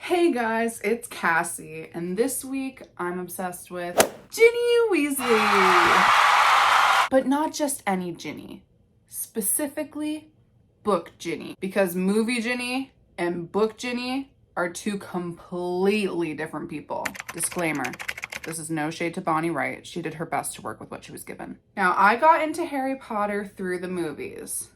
Hey guys, it's Cassie, and this week I'm obsessed with Ginny Weasley. But not just any Ginny, specifically Book Ginny, because Movie Ginny and Book Ginny are two completely different people. Disclaimer, this is no shade to Bonnie Wright. She did her best to work with what she was given. Now, I got into Harry Potter through the movies.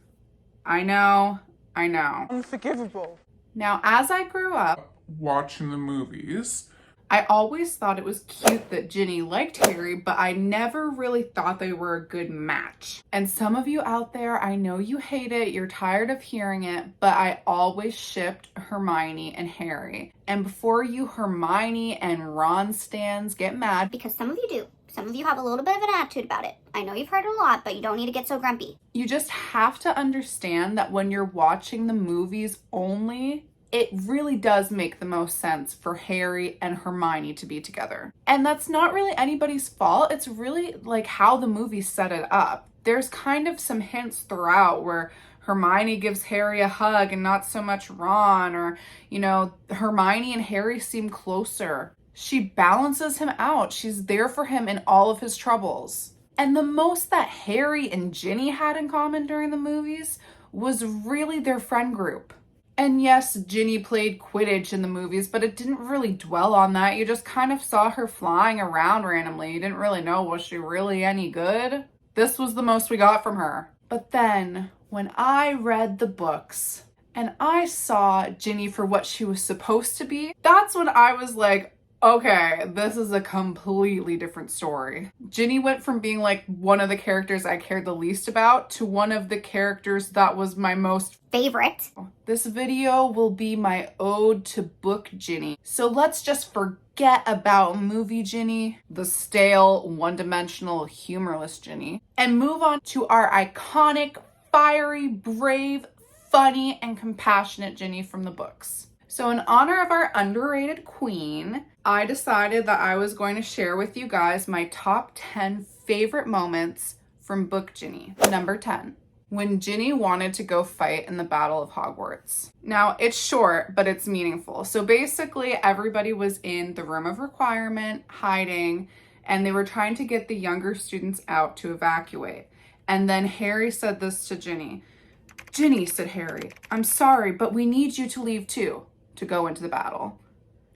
I know. Unforgivable. Now, as I grew up, watching the movies, I always thought it was cute that Ginny liked Harry, but I never really thought they were a good match. And some of you out there, I know you hate it, you're tired of hearing it, but I always shipped Hermione and Harry. And before you Hermione and Ron stans get mad, because some of you do. Some of you have a little bit of an attitude about it. I know you've heard it a lot, but you don't need to get so grumpy. you just have to understand that when you're watching the movies only, it really does make the most sense for Harry and Hermione to be together. And that's not really anybody's fault. It's really like how the movies set it up. There's kind of some hints throughout where Hermione gives Harry a hug and not so much Ron, or, Hermione and Harry seem closer. She balances him out. She's there for him in all of his troubles. And the most that Harry and Ginny had in common during the movies was really their friend group. And yes, Ginny played Quidditch in the movies, but it didn't really dwell on that. You just kind of saw her flying around randomly. You didn't really know, was she really any good? This was the most we got from her. But then, when I read the books and I saw Ginny for what she was supposed to be, that's when I was like, okay, this is a completely different story. Ginny went from being like one of the characters I cared the least about to one of the characters that was my most favorite. This video will be my ode to Book Ginny. So let's just forget about Movie Ginny, the stale, one-dimensional, humorless Ginny, and move on to our iconic, fiery, brave, funny, and compassionate Ginny from the books. So in honor of our underrated queen, I decided that I was going to share with you guys my top 10 favorite moments from Book Ginny. Number 10, when Ginny wanted to go fight in the Battle of Hogwarts. Now, it's short, but it's meaningful. So basically, everybody was in the room of requirement, hiding, and they were trying to get the younger students out to evacuate. And then Harry said this to Ginny. "Ginny," said Harry, "I'm sorry, but we need you to leave too, to go into the battle.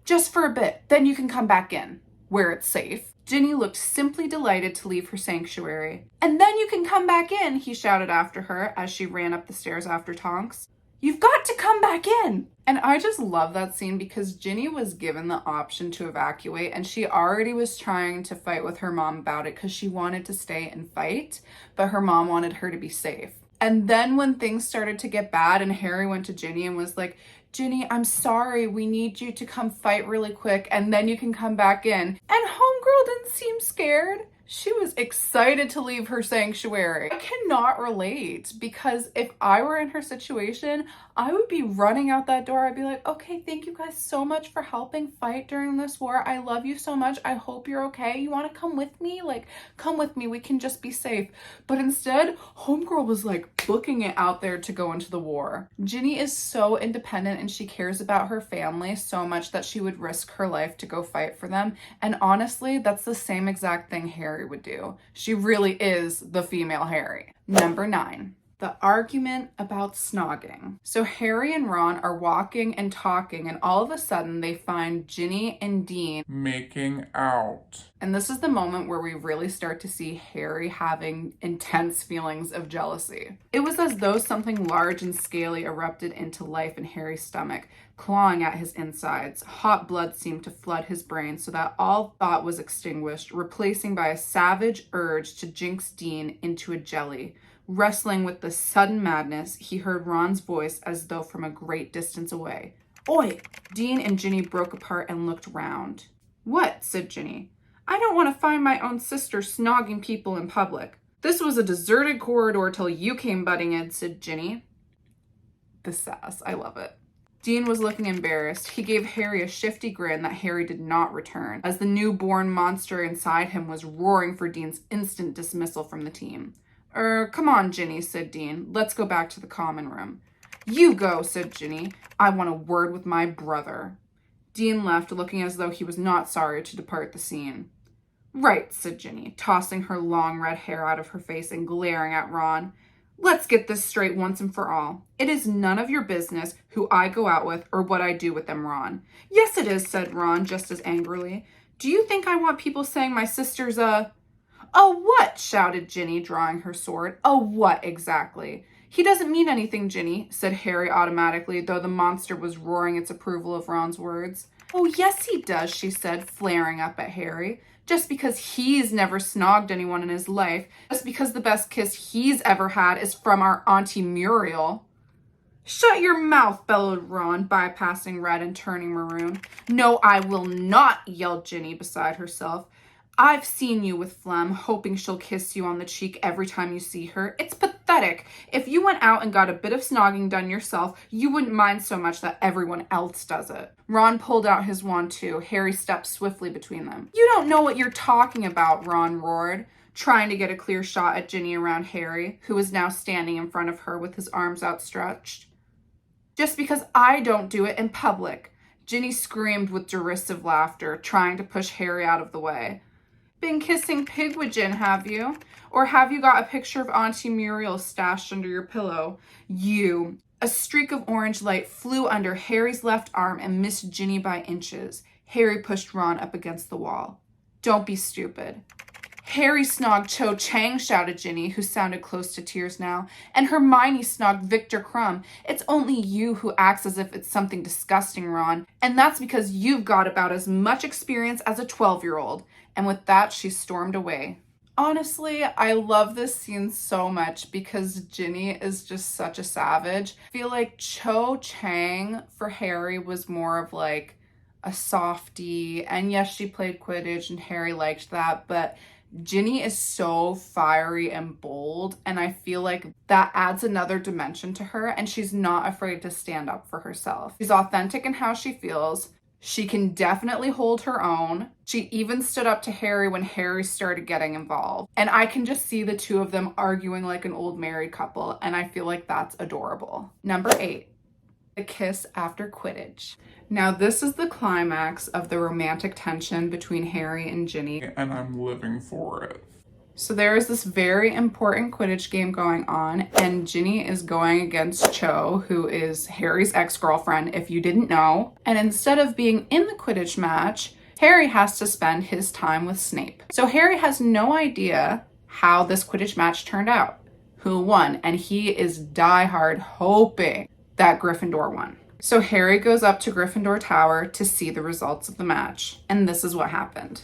Just for a bit, then you can come back in, where it's safe." Ginny looked simply delighted to leave her sanctuary. "And then you can come back in," he shouted after her as she ran up the stairs after Tonks. "You've got to come back in." And I just love that scene because Ginny was given the option to evacuate and she already was trying to fight with her mom about it because she wanted to stay and fight, but her mom wanted her to be safe. And then when things started to get bad and Harry went to Ginny and was like, "Ginny, I'm sorry, we need you to come fight really quick and then you can come back in." And homegirl didn't seem scared. She was excited to leave her sanctuary. I cannot relate because if I were in her situation, I would be running out that door. I'd be like, "Okay, thank you guys so much for helping fight during this war. I love you so much. I hope you're okay. You want to come with me? Like, come with me. We can just be safe." But instead, homegirl was like booking it out there to go into the war. Ginny is so independent and she cares about her family so much that she would risk her life to go fight for them. And honestly, that's the same exact thing Harry would do. She really is the female Harry. Number 9. The argument about snogging. So Harry and Ron are walking and talking and all of a sudden they find Ginny and Dean making out. And this is the moment where we really start to see Harry having intense feelings of jealousy. It was as though something large and scaly erupted into life in Harry's stomach, clawing at his insides. Hot blood seemed to flood his brain so that all thought was extinguished, replacing by a savage urge to jinx Dean into a jelly. Wrestling with the sudden madness, he heard Ron's voice as though from a great distance away. "Oi!" Dean and Ginny broke apart and looked round. "What?" said Ginny. "I don't want to find my own sister snogging people in public." "This was a deserted corridor till you came butting in," said Ginny. The sass, I love it. Dean was looking embarrassed. He gave Harry a shifty grin that Harry did not return, as the newborn monster inside him was roaring for Dean's instant dismissal from the team. Come on, Ginny," said Dean. "Let's go back to the common room." "You go," said Ginny. "I want a word with my brother." Dean left, looking as though he was not sorry to depart the scene. Right, said Ginny, tossing her long red hair out of her face and glaring at Ron. Let's get this straight once and for all. It is none of your business who I go out with or what I do with them, Ron. Yes, it is, said Ron just as angrily. Do you think I want people saying my sister's a... A what? Shouted Ginny, drawing her sword. A what, exactly? He doesn't mean anything, Ginny, said Harry automatically, though the monster was roaring its approval of Ron's words. Oh, yes, he does, she said, flaring up at Harry. Just because he's never snogged anyone in his life, just because the best kiss he's ever had is from our Auntie Muriel. Shut your mouth, bellowed Ron, bypassing red and turning maroon. No, I will not, yelled Ginny beside herself. I've seen you with Flem, hoping she'll kiss you on the cheek every time you see her. It's pathetic. If you went out and got a bit of snogging done yourself, you wouldn't mind so much that everyone else does it. Ron pulled out his wand too. Harry stepped swiftly between them. You don't know what you're talking about, Ron roared, trying to get a clear shot at Ginny around Harry, who was now standing in front of her with his arms outstretched. Just because I don't do it in public. Ginny screamed with derisive laughter, trying to push Harry out of the way. Been kissing Pigwidgeon, have you? Or have you got a picture of Auntie Muriel stashed under your pillow? You. A streak of orange light flew under Harry's left arm and missed Ginny by inches. Harry pushed Ron up against the wall. Don't be stupid. Harry snogged Cho Chang, shouted Ginny, who sounded close to tears now. And Hermione snogged Victor Crumb. It's only you who acts as if it's something disgusting, Ron. And that's because you've got about as much experience as a 12-year-old. And with that, she stormed away. Honestly, I love this scene so much because Ginny is just such a savage. I feel like Cho Chang for Harry was more of like a softie. And yes, she played Quidditch and Harry liked that, but Ginny is so fiery and bold, and I feel like that adds another dimension to her, and she's not afraid to stand up for herself. She's authentic in how she feels. She can definitely hold her own. She even stood up to Harry when Harry started getting involved. And I can just see the two of them arguing like an old married couple, and I feel like that's adorable. Number 8, the kiss after Quidditch. Now this is the climax of the romantic tension between Harry and Ginny. And I'm living for it. So there is this very important Quidditch game going on, and Ginny is going against Cho, who is Harry's ex-girlfriend, if you didn't know. And instead of being in the Quidditch match, Harry has to spend his time with Snape. So Harry has no idea how this Quidditch match turned out, who won, and he is diehard hoping that Gryffindor won. So Harry goes up to Gryffindor Tower to see the results of the match, and this is what happened.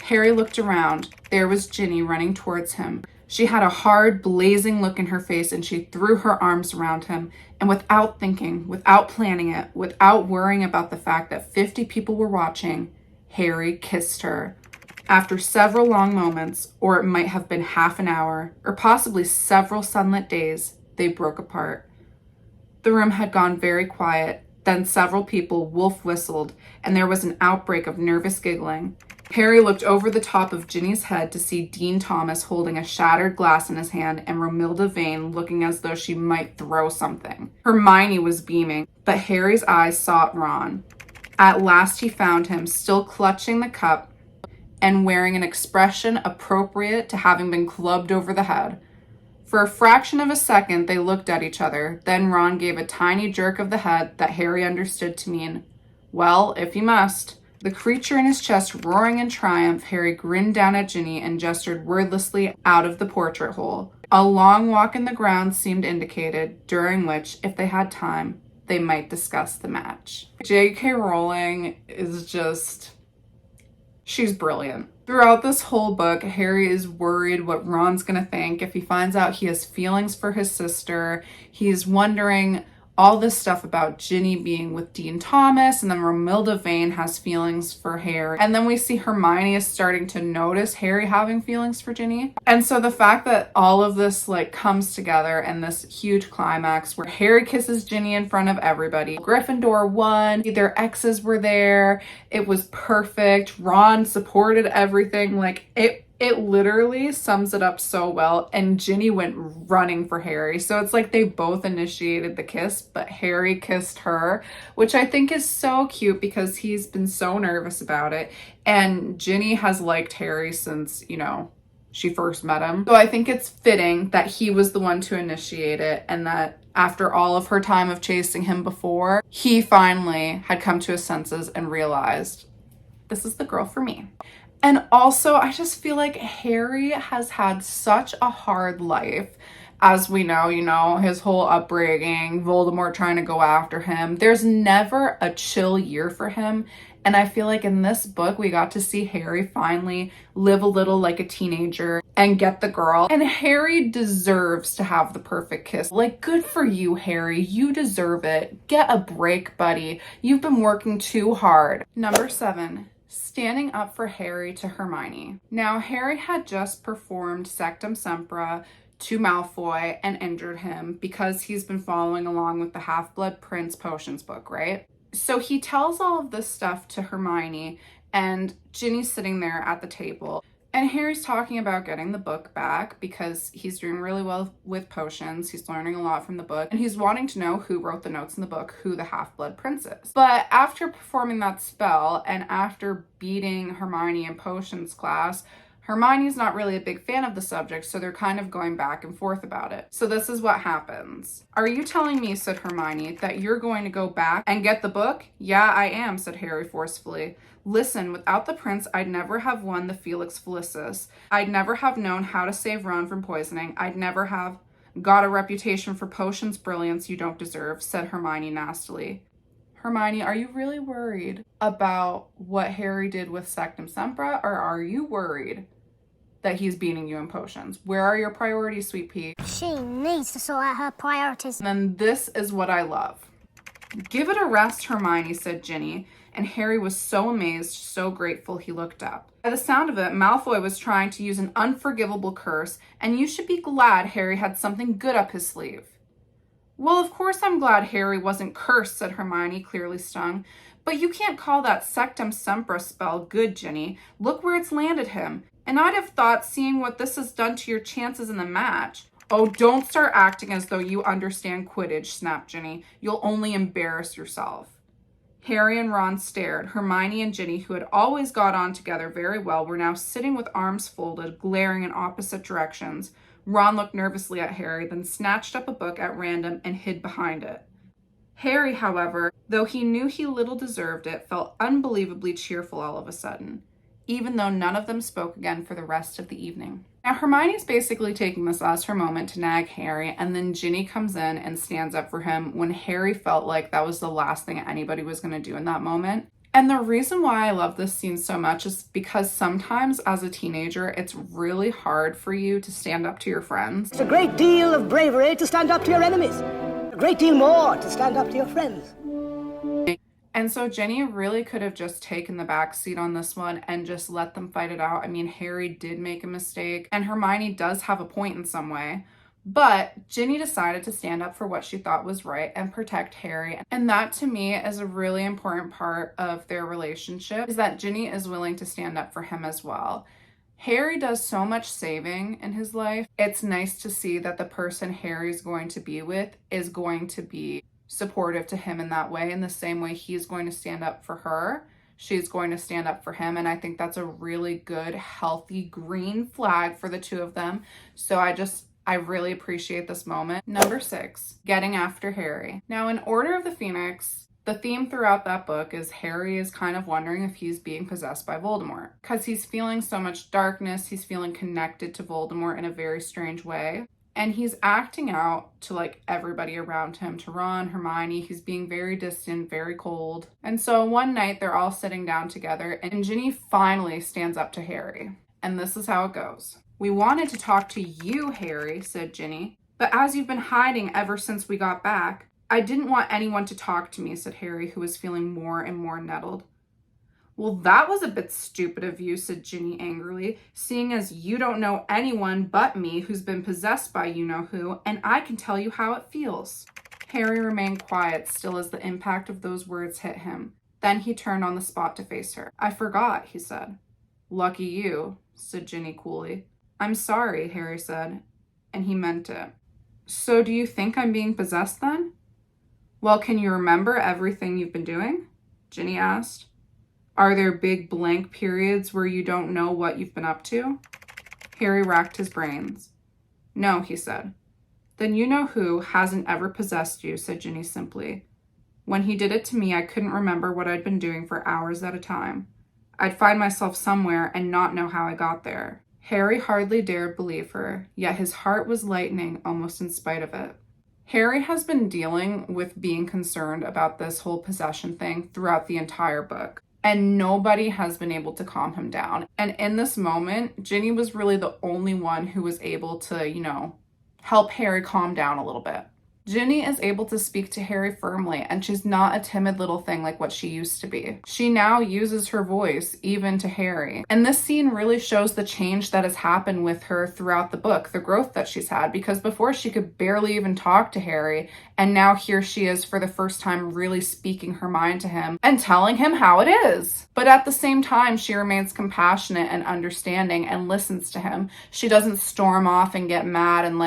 Harry looked around. There was Ginny running towards him. She had a hard, blazing look in her face, and she threw her arms around him. And without thinking, without planning it, without worrying about the fact that 50 people were watching, Harry kissed her. After several long moments, or it might have been half an hour, or possibly several sunlit days, they broke apart. The room had gone very quiet. Then several people wolf whistled, and there was an outbreak of nervous giggling. Harry looked over the top of Ginny's head to see Dean Thomas holding a shattered glass in his hand and Romilda Vane looking as though she might throw something. Hermione was beaming, but Harry's eyes sought Ron. At last he found him, still clutching the cup and wearing an expression appropriate to having been clubbed over the head. For a fraction of a second, they looked at each other. Then Ron gave a tiny jerk of the head that Harry understood to mean, well, if you must. The creature in his chest roaring in triumph, Harry grinned down at Ginny and gestured wordlessly out of the portrait hole. A long walk in the grounds seemed indicated, during which, if they had time, they might discuss the match. J.K. Rowling is just... she's brilliant. Throughout this whole book, Harry is worried what Ron's gonna think if he finds out he has feelings for his sister. He's wondering all this stuff about Ginny being with Dean Thomas, and then Romilda Vane has feelings for Harry. And then we see Hermione is starting to notice Harry having feelings for Ginny. And so the fact that all of this like comes together in this huge climax where Harry kisses Ginny in front of everybody. Gryffindor won, their exes were there, it was perfect, Ron supported everything, like it It literally sums it up so well, and Ginny went running for Harry. So it's like they both initiated the kiss, but Harry kissed her, which I think is so cute because he's been so nervous about it. And Ginny has liked Harry since, you know, she first met him. So I think it's fitting that he was the one to initiate it, and that after all of her time of chasing him before, he finally had come to his senses and realized, this is the girl for me. And also, I just feel like Harry has had such a hard life. As we know, you know, his whole upbringing, Voldemort trying to go after him. There's never a chill year for him. And I feel like in this book, we got to see Harry finally live a little like a teenager and get the girl. And Harry deserves to have the perfect kiss. Like, good for you, Harry. You deserve it. Get a break, buddy. You've been working too hard. Number 7. Standing up for Harry to Hermione. Now, Harry had just performed Sectum Sempra to Malfoy and injured him because he's been following along with the Half-Blood Prince potions book, right? So he tells all of this stuff to Hermione, and Ginny's sitting there at the table. And Harry's talking about getting the book back because he's doing really well with potions. He's learning a lot from the book, and he's wanting to know who wrote the notes in the book, who the Half-Blood Prince is. But after performing that spell and after beating Hermione in potions class, Hermione's not really a big fan of the subject, so they're kind of going back and forth about it. So this is what happens. "Are you telling me," said Hermione, "that you're going to go back and get the book?" "Yeah, I am," said Harry forcefully. "Listen, without the prince, I'd never have won the Felix Felicis. I'd never have known how to save Ron from poisoning. I'd never have got a reputation for potions brilliance you don't deserve," said Hermione nastily. Hermione, are you really worried about what Harry did with Sectum Sempra, or are you worried that he's beating you in potions? Where are your priorities, sweet pea? She needs to sort out her priorities. And then this is what I love. "Give it a rest, Hermione," said Ginny, and Harry was so amazed, so grateful he looked up. By the sound of it, Malfoy was trying to use an unforgivable curse, and you should be glad Harry had something good up his sleeve. "Well, of course I'm glad Harry wasn't cursed," said Hermione, clearly stung. "But you can't call that Sectum Sempra spell good, Ginny. Look where it's landed him. And I'd have thought, seeing what this has done to your chances in the match." "Oh, don't start acting as though you understand Quidditch," snapped Ginny. "You'll only embarrass yourself." Harry and Ron stared. Hermione and Ginny, who had always got on together very well, were now sitting with arms folded, glaring in opposite directions. Ron looked nervously at Harry, then snatched up a book at random and hid behind it. Harry, however, though he knew he little deserved it, felt unbelievably cheerful all of a sudden, even though none of them spoke again for the rest of the evening. Now, Hermione's basically taking this as her moment to nag Harry, and then Ginny comes in and stands up for him when Harry felt like that was the last thing anybody was going to do in that moment. And the reason why I love this scene so much is because sometimes as a teenager, it's really hard for you to stand up to your friends. It's a great deal of bravery to stand up to your enemies. A great deal more to stand up to your friends. And so Ginny really could have just taken the back seat on this one and just let them fight it out. I mean, Harry did make a mistake, and Hermione does have a point in some way. But Ginny decided to stand up for what she thought was right and protect Harry. And that, to me, is a really important part of their relationship, is that Ginny is willing to stand up for him as well. Harry does so much saving in his life. It's nice to see that the person Harry's going to be with is going to be supportive to him in that way, in the same way he's going to stand up for her. She's going to stand up for him, and I think that's a really good, healthy green flag for the two of them. So I really appreciate this moment. Number 6, getting after Harry. Now, in Order of the Phoenix, the theme throughout that book is Harry is kind of wondering if he's being possessed by Voldemort, because he's feeling so much darkness. He's feeling connected to Voldemort in a very strange way. And he's acting out to like everybody around him, to Ron, Hermione. He's being very distant, very cold. And so one night they're all sitting down together, and Ginny finally stands up to Harry. And this is how it goes. "We wanted to talk to you, Harry," said Ginny. "But as you've been hiding ever since we got back, I didn't want anyone to talk to me," said Harry, who was feeling more and more nettled. "Well, that was a bit stupid of you," said Ginny angrily, "seeing as you don't know anyone but me who's been possessed by you-know-who, and I can tell you how it feels." Harry remained quiet, still as the impact of those words hit him. Then he turned on the spot to face her. "I forgot," he said. "Lucky you," said Ginny coolly. I'm sorry, Harry said, and he meant it. So do you think I'm being possessed then? Well, can you remember everything you've been doing? Ginny asked. Are there big blank periods where you don't know what you've been up to? Harry racked his brains. No, he said. Then you know who hasn't ever possessed you, said Ginny simply. When he did it to me, I couldn't remember what I'd been doing for hours at a time. I'd find myself somewhere and not know how I got there. Harry hardly dared believe her, yet his heart was lightening almost in spite of it. Harry has been dealing with being concerned about this whole possession thing throughout the entire book, and nobody has been able to calm him down. And in this moment, Ginny was really the only one who was able to, help Harry calm down a little bit. Ginny is able to speak to Harry firmly, and she's not a timid little thing like what she used to be. She now uses her voice, even to Harry. And this scene really shows the change that has happened with her throughout the book, the growth that she's had, because before she could barely even talk to Harry, and now here she is for the first time really speaking her mind to him and telling him how it is. But at the same time, she remains compassionate and understanding and listens to him. She doesn't storm off and get mad and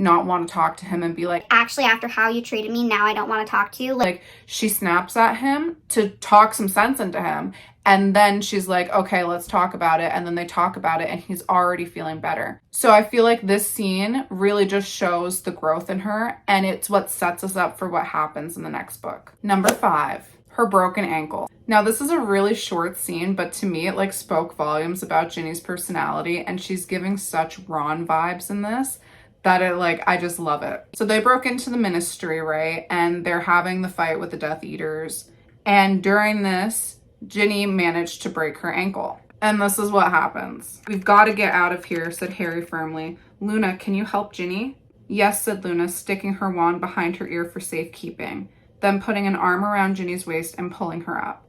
not want to talk to him and be like, Actually, after how you treated me, now I don't want to talk to you. Like, she snaps at him to talk some sense into him. And then she's like, okay, let's talk about it. And then they talk about it and he's already feeling better. So I feel like this scene really just shows the growth in her. And it's what sets us up for what happens in the next book. Number 5, her broken ankle. Now, this is a really short scene, but to me, it spoke volumes about Ginny's personality. And she's giving such Ron vibes in this that I just love it. So they broke into the ministry, right? And they're having the fight with the Death Eaters. And during this, Ginny managed to break her ankle. And this is what happens. We've got to get out of here, said Harry firmly. Luna, can you help Ginny? Yes, said Luna, sticking her wand behind her ear for safekeeping, then putting an arm around Ginny's waist and pulling her up.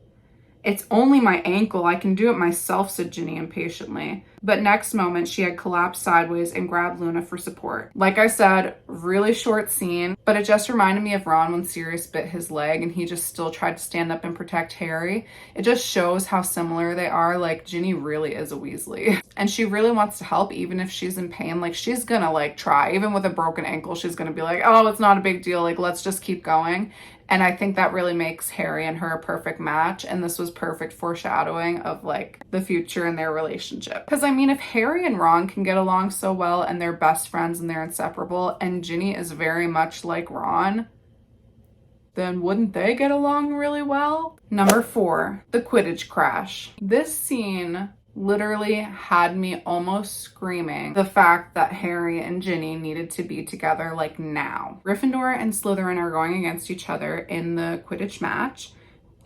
It's only my ankle. I can do it myself, said Ginny impatiently. But next moment, she had collapsed sideways and grabbed Luna for support. Like I said, really short scene, but it just reminded me of Ron when Sirius bit his leg and he just still tried to stand up and protect Harry. It just shows how similar they are. Ginny really is a Weasley. And she really wants to help even if she's in pain. She's gonna try. Even with a broken ankle, she's gonna be like, oh, it's not a big deal. Let's just keep going. And I think that really makes Harry and her a perfect match. And this was perfect foreshadowing of the future in their relationship. Because if Harry and Ron can get along so well and they're best friends and they're inseparable, and Ginny is very much like Ron, then wouldn't they get along really well? Number 4, the Quidditch crash. This scene literally had me almost screaming the fact that Harry and Ginny needed to be together now. Gryffindor and Slytherin are going against each other in the Quidditch match,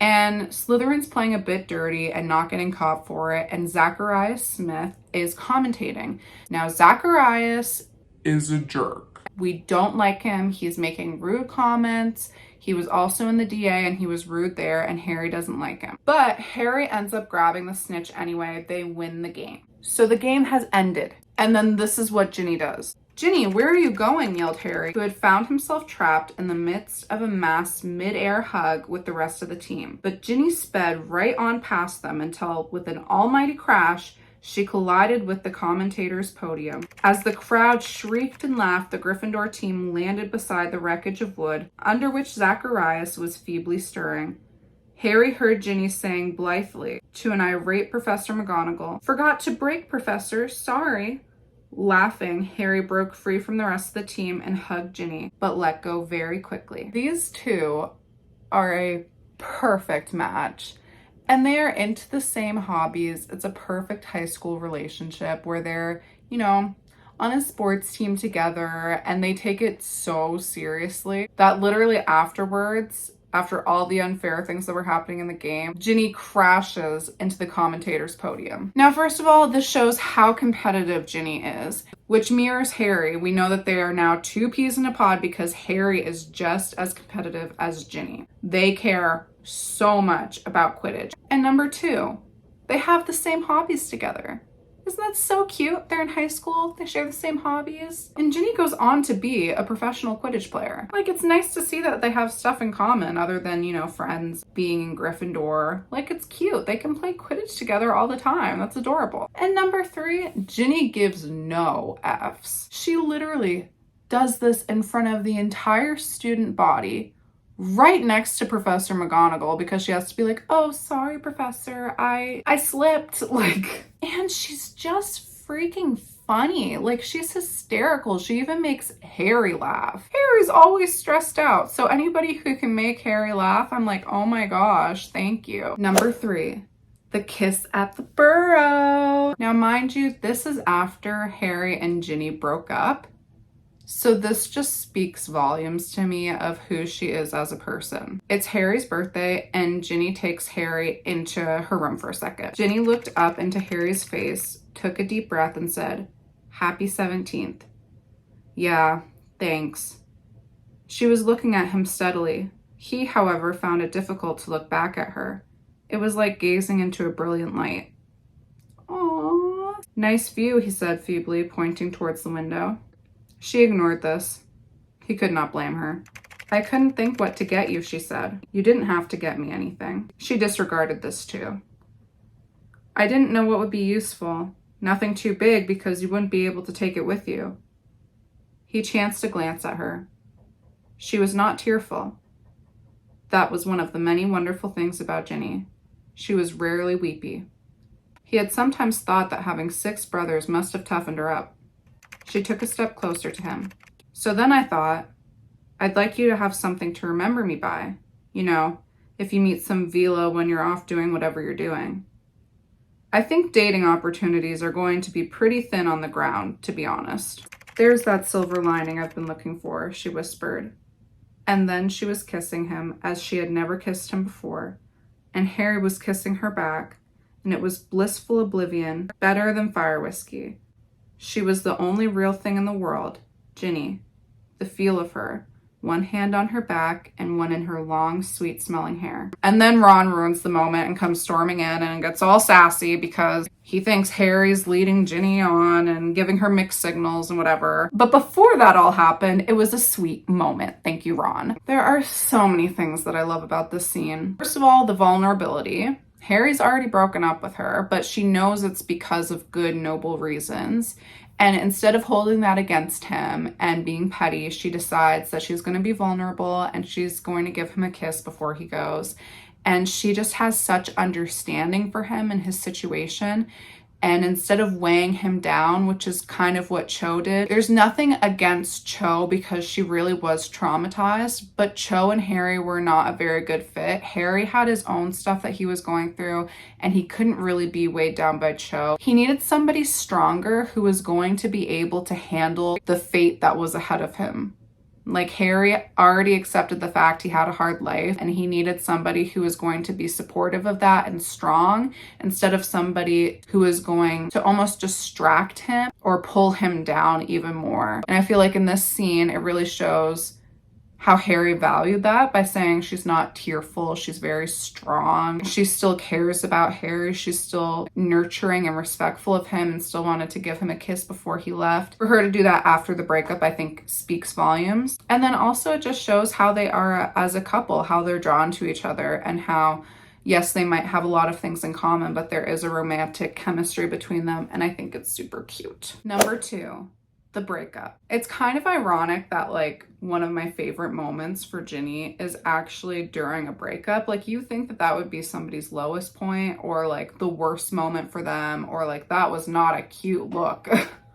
and Slytherin's playing a bit dirty and not getting caught for it, and Zacharias Smith is commentating. Now, Zacharias is a jerk. We don't like him. He's making rude comments. He was also in the DA and he was rude there, and Harry doesn't like him. But Harry ends up grabbing the snitch anyway. They win the game. So the game has ended. And then this is what Ginny does. Ginny, where are you going? Yelled Harry, who had found himself trapped in the midst of a mass mid-air hug with the rest of the team. But Ginny sped right on past them until, with an almighty crash, she collided with the commentator's podium. As the crowd shrieked and laughed, the Gryffindor team landed beside the wreckage of wood, under which Zacharias was feebly stirring. Harry heard Ginny saying blithely to an irate Professor McGonagall, "Forgot to break, Professor, sorry." Laughing, Harry broke free from the rest of the team and hugged Ginny, but let go very quickly. These two are a perfect match. And they are into the same hobbies. It's a perfect high school relationship where they're, on a sports team together, and they take it so seriously that literally afterwards, after all the unfair things that were happening in the game, Ginny crashes into the commentator's podium. Now, first of all, this shows how competitive Ginny is, which mirrors Harry. We know that they are now 2 peas in a pod because Harry is just as competitive as Ginny. They care so much about Quidditch. And number 2, they have the same hobbies together. Isn't that so cute? They're in high school, they share the same hobbies. And Ginny goes on to be a professional Quidditch player. Like, it's nice to see that they have stuff in common other than, you know, friends being in Gryffindor. Like, it's cute. They can play Quidditch together all the time. That's adorable. And number 3, Ginny gives no Fs. She literally does this in front of the entire student body, right next to Professor McGonagall, because she has to be like, oh, sorry, Professor, I slipped. Like, and she's just freaking funny. Like, she's hysterical. She even makes Harry laugh. Harry's always stressed out, so anybody who can make Harry laugh, I'm like, oh my gosh, thank you. Number 3, the kiss at the Burrow. Now, mind you, this is after Harry and Ginny broke up. So this just speaks volumes to me of who she is as a person. It's Harry's birthday and Ginny takes Harry into her room for a second. Ginny looked up into Harry's face, took a deep breath and said, "Happy 17th. Yeah, thanks." She was looking at him steadily. He, however, found it difficult to look back at her. It was like gazing into a brilliant light. "Aww. Nice view," he said feebly, pointing towards the window. She ignored this. He could not blame her. "I couldn't think what to get you," she said. "You didn't have to get me anything." She disregarded this too. "I didn't know what would be useful. Nothing too big because you wouldn't be able to take it with you." He chanced to glance at her. She was not tearful. That was one of the many wonderful things about Ginny. She was rarely weepy. He had sometimes thought that having 6 brothers must have toughened her up. She took a step closer to him. "So then I thought, I'd like you to have something to remember me by. You know, if you meet some vila when you're off doing whatever you're doing. I think dating opportunities are going to be pretty thin on the ground, to be honest." "There's that silver lining I've been looking for," she whispered. And then she was kissing him as she had never kissed him before, and Harry was kissing her back, and it was blissful oblivion, better than fire whiskey. She was the only real thing in the world, Ginny. The feel of her, one hand on her back and one in her long, sweet-smelling hair. And then Ron ruins the moment and comes storming in and gets all sassy because he thinks Harry's leading Ginny on and giving her mixed signals and whatever. But before that all happened, it was a sweet moment. Thank you, Ron. There are so many things that I love about this scene. First of all, the vulnerability. Harry's already broken up with her, but she knows it's because of good, noble reasons. And instead of holding that against him and being petty, she decides that she's going to be vulnerable and she's going to give him a kiss before he goes. And she just has such understanding for him and his situation. And instead of weighing him down, which is kind of what Cho did, there's nothing against Cho because she really was traumatized, but Cho and Harry were not a very good fit. Harry had his own stuff that he was going through, and he couldn't really be weighed down by Cho. He needed somebody stronger who was going to be able to handle the fate that was ahead of him. Like, Harry already accepted the fact he had a hard life, and he needed somebody who was going to be supportive of that and strong, instead of somebody who is going to almost distract him or pull him down even more. And I feel like in this scene, it really shows how Harry valued that by saying she's not tearful, she's very strong. She still cares about Harry, she's still nurturing and respectful of him and still wanted to give him a kiss before he left. For her to do that after the breakup, I think speaks volumes. And then also it just shows how they are as a couple, how they're drawn to each other, and how, yes, they might have a lot of things in common, but there is a romantic chemistry between them, and I think it's super cute. Number 2. The breakup. It's kind of ironic that, like, one of my favorite moments for Ginny is actually during a breakup. Like, you think that that would be somebody's lowest point or like the worst moment for them, or like that was not a cute look.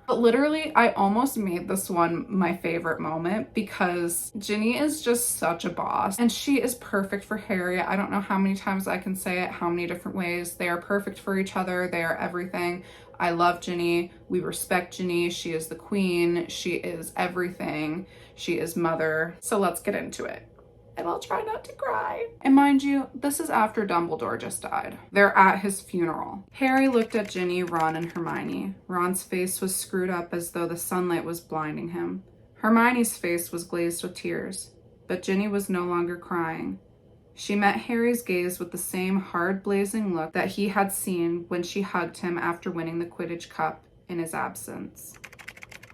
But literally, I almost made this one my favorite moment because Ginny is just such a boss and she is perfect for Harry. I don't know how many times I can say it, how many different ways. They are perfect for each other. They are everything. I love Ginny. We respect Ginny. She is the queen. She is everything. She is mother. So let's get into it. And I'll try not to cry. And mind you, this is after Dumbledore just died. They're at his funeral. Harry looked at Ginny, Ron, and Hermione. Ron's face was screwed up as though the sunlight was blinding him. Hermione's face was glazed with tears, but Ginny was no longer crying. She met Harry's gaze with the same hard, blazing look that he had seen when she hugged him after winning the Quidditch Cup in his absence.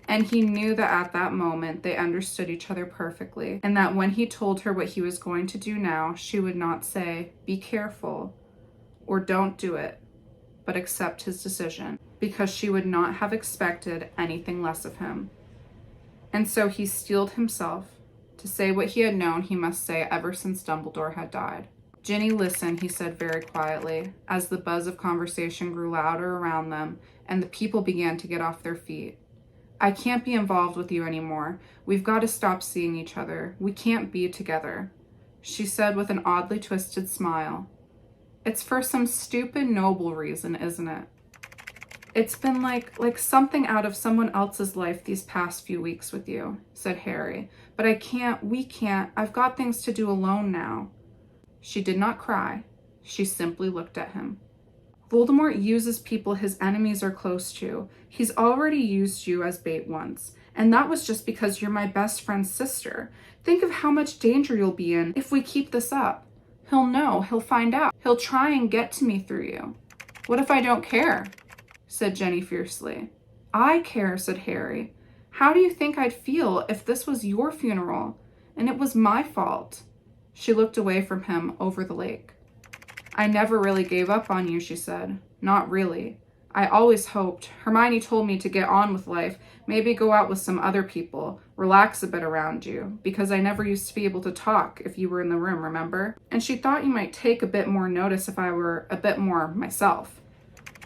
And he knew that at that moment they understood each other perfectly, and that when he told her what he was going to do now, she would not say, "Be careful," or "Don't do it," but accept his decision, because she would not have expected anything less of him. And so he steeled himself to say what he had known he must say ever since Dumbledore had died. "Ginny, listen," he said very quietly, as the buzz of conversation grew louder around them and the people began to get off their feet. "I can't be involved with you anymore. We've got to stop seeing each other. We can't be together," she said with an oddly twisted smile. "It's for some stupid, noble reason, isn't it? It's been like something out of someone else's life these past few weeks with you," said Harry. "But we can't. I've got things to do alone now." She did not cry. She simply looked at him. "Voldemort uses people his enemies are close to. He's already used you as bait once, and that was just because you're my best friend's sister. Think of how much danger you'll be in if we keep this up. He'll know. He'll find out. He'll try and get to me through you." "What if I don't care?" said Ginny fiercely. "I care," said Harry. "How do you think I'd feel if this was your funeral and it was my fault?" She looked away from him over the lake. "I never really gave up on you," she said. "Not really. I always hoped. Hermione told me to get on with life, maybe go out with some other people, relax a bit around you, because I never used to be able to talk if you were in the room, remember? And she thought you might take a bit more notice if I were a bit more myself."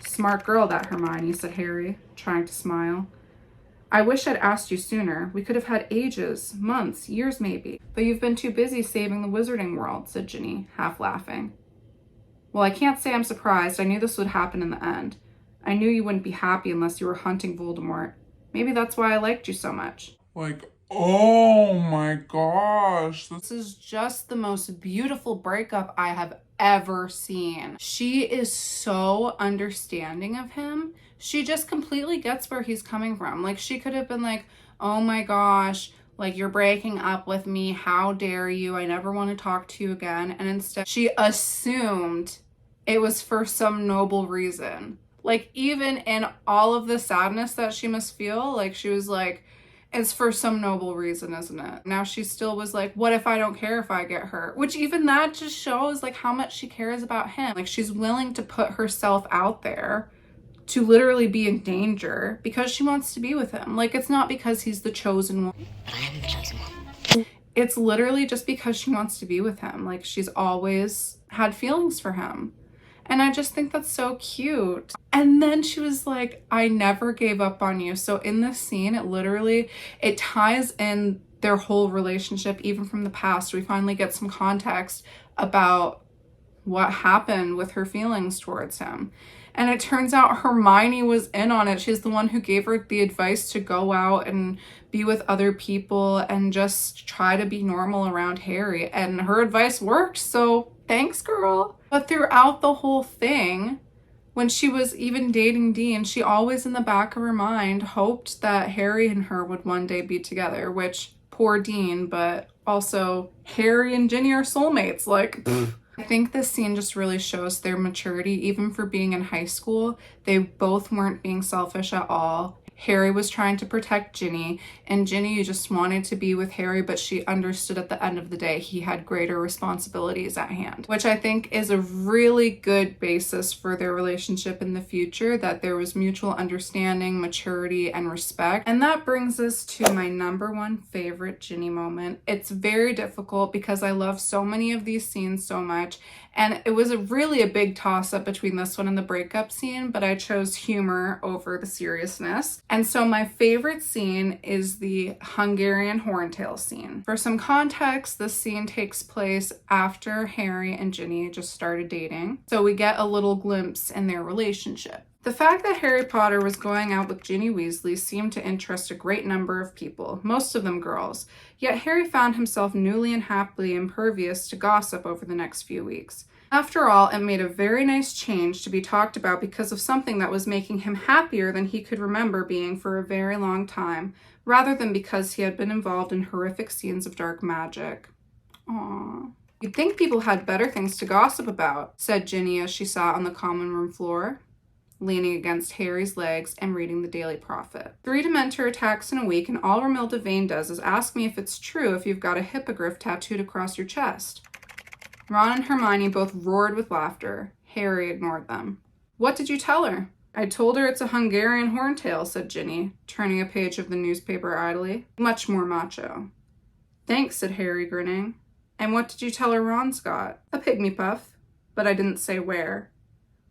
"Smart girl, that Hermione," said Harry, trying to smile. "I wish I'd asked you sooner. We could have had ages, months, years maybe. But you've been too busy saving the wizarding world," said Ginny, half laughing. "Well, I can't say I'm surprised. I knew this would happen in the end. I knew you wouldn't be happy unless you were hunting Voldemort. Maybe that's why I liked you so much." Like, oh my gosh. This is just the most beautiful breakup I have ever seen. She is so understanding of him. She just completely gets where he's coming from. Like, she could have been like, "Oh my gosh, like, you're breaking up with me. How dare you? I never want to talk to you again." And instead, she assumed it was for some noble reason. Like, even in all of the sadness that she must feel, like, she was like, it's for some noble reason, isn't it? Now she still was like, what if I don't care if I get hurt? Which even that just shows like how much she cares about him. Like, she's willing to put herself out there to literally be in danger because she wants to be with him. Like, it's not because he's the chosen one. But I am the chosen one. It's literally just because she wants to be with him. Like, she's always had feelings for him. And I just think that's so cute. And then she was like, "I never gave up on you." So in this scene, it ties in their whole relationship, even from the past. We finally get some context about what happened with her feelings towards him. And it turns out Hermione was in on it. She's the one who gave her the advice to go out and be with other people and just try to be normal around Harry. And her advice worked, so thanks, girl. But throughout the whole thing, when she was even dating Dean, she always in the back of her mind hoped that Harry and her would one day be together, which, poor Dean, but also Harry and Ginny are soulmates. Like, I think this scene just really shows their maturity. Even for being in high school, they both weren't being selfish at all. Harry was trying to protect Ginny, and Ginny just wanted to be with Harry, but she understood at the end of the day he had greater responsibilities at hand, which I think is a really good basis for their relationship in the future, that there was mutual understanding, maturity, and respect. And that brings us to my number one favorite Ginny moment. It's very difficult because I love so many of these scenes so much, and it was really a big toss-up between this one and the breakup scene, but I chose humor over the seriousness. And so my favorite scene is the Hungarian horntail scene. For some context, this scene takes place after Harry and Ginny just started dating, so we get a little glimpse in their relationship. The fact that Harry Potter was going out with Ginny Weasley seemed to interest a great number of people, most of them girls, yet Harry found himself newly and happily impervious to gossip over the next few weeks. After all, it made a very nice change to be talked about because of something that was making him happier than he could remember being for a very long time, rather than because he had been involved in horrific scenes of dark magic. Aww. You'd think people had better things to gossip about, said Ginny as she sat on the common room floor, leaning against Harry's legs and reading the Daily Prophet. 3 Dementor attacks in a week, and all Romilda Vane does is ask me if it's true if you've got a hippogriff tattooed across your chest. Ron and Hermione both roared with laughter. Harry ignored them. What did you tell her? I told her it's a Hungarian horntail, said Ginny, turning a page of the newspaper idly. Much more macho. Thanks, said Harry, grinning. And what did you tell her Ron's got? A pygmy puff. But I didn't say where.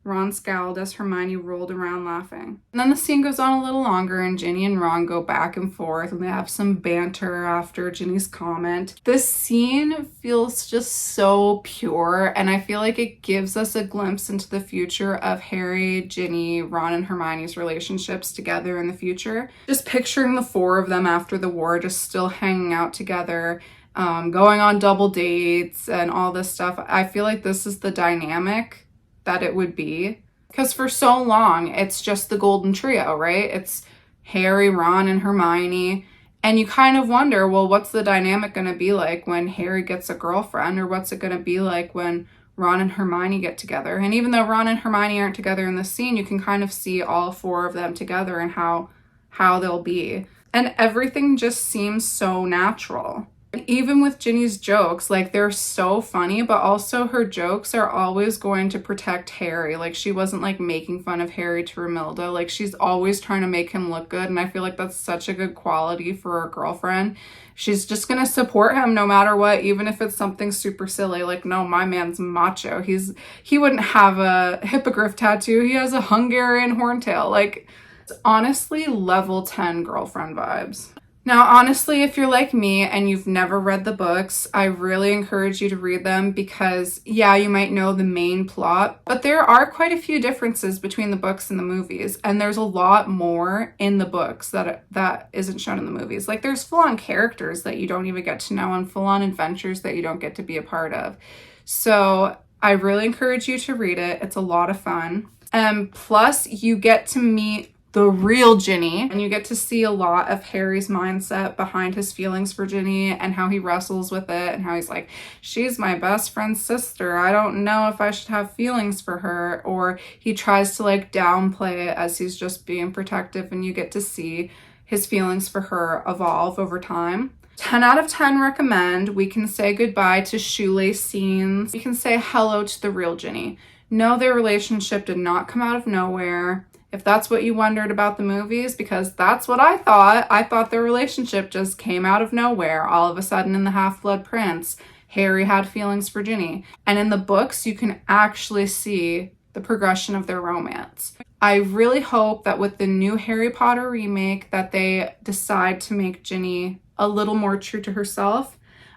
Ron scowled as Hermione rolled around laughing. And then the scene goes on a little longer, and Ginny and Ron go back and forth, and they have some banter after Ginny's comment. This scene feels just so pure, and I feel like it gives us a glimpse into the future of Harry, Ginny, Ron, and Hermione's relationships together in the future. Just picturing the 4 of them after the war just still hanging out together, going on double dates and all this stuff. I feel like this is the dynamic that it would be, because for so long it's just the golden trio, right? It's Harry, Ron, and Hermione, and you kind of wonder, well, what's the dynamic going to be like when Harry gets a girlfriend, or what's it going to be like when Ron and Hermione get together? And even though Ron and Hermione aren't together in the scene, you can kind of see all 4 of them together and how they'll be, and everything just seems so natural. Even with Ginny's jokes, like, they're so funny, but also her jokes are always going to protect Harry. Like, she wasn't like making fun of Harry to Romilda. Like, she's always trying to make him look good, and I feel like that's such a good quality for a girlfriend. She's just gonna support him no matter what, even if it's something super silly. Like, no, my man's macho. He wouldn't have a hippogriff tattoo. He has a Hungarian horntail. Like, it's honestly level 10 girlfriend vibes. Now, honestly, if you're like me and you've never read the books, I really encourage you to read them because, yeah, you might know the main plot, but there are quite a few differences between the books and the movies, and there's a lot more in the books that isn't shown in the movies. Like, there's full-on characters that you don't even get to know and full-on adventures that you don't get to be a part of. So I really encourage you to read it. It's a lot of fun. Plus, you get to meet the real Ginny, and you get to see a lot of Harry's mindset behind his feelings for Ginny and how he wrestles with it and how he's like, she's my best friend's sister. I don't know if I should have feelings for her. Or he tries to like downplay it as he's just being protective, and you get to see his feelings for her evolve over time. 10 out of 10 recommend. We can say goodbye to shoelace scenes. We can say hello to the real Ginny. No, their relationship did not come out of nowhere. If that's what you wondered about the movies, because that's what I thought their relationship just came out of nowhere. All of a sudden in the Half-Blood Prince, Harry had feelings for Ginny. And in the books, you can actually see the progression of their romance. I really hope that with the new Harry Potter remake that they decide to make Ginny a little more true to herself.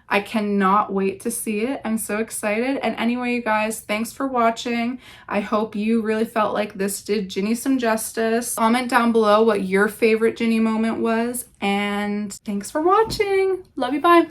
I cannot wait to see it. I'm so excited. And anyway, you guys, thanks for watching. I hope you really felt like this did Ginny some justice. Comment down below what your favorite Ginny moment was. And thanks for watching. Love you, bye.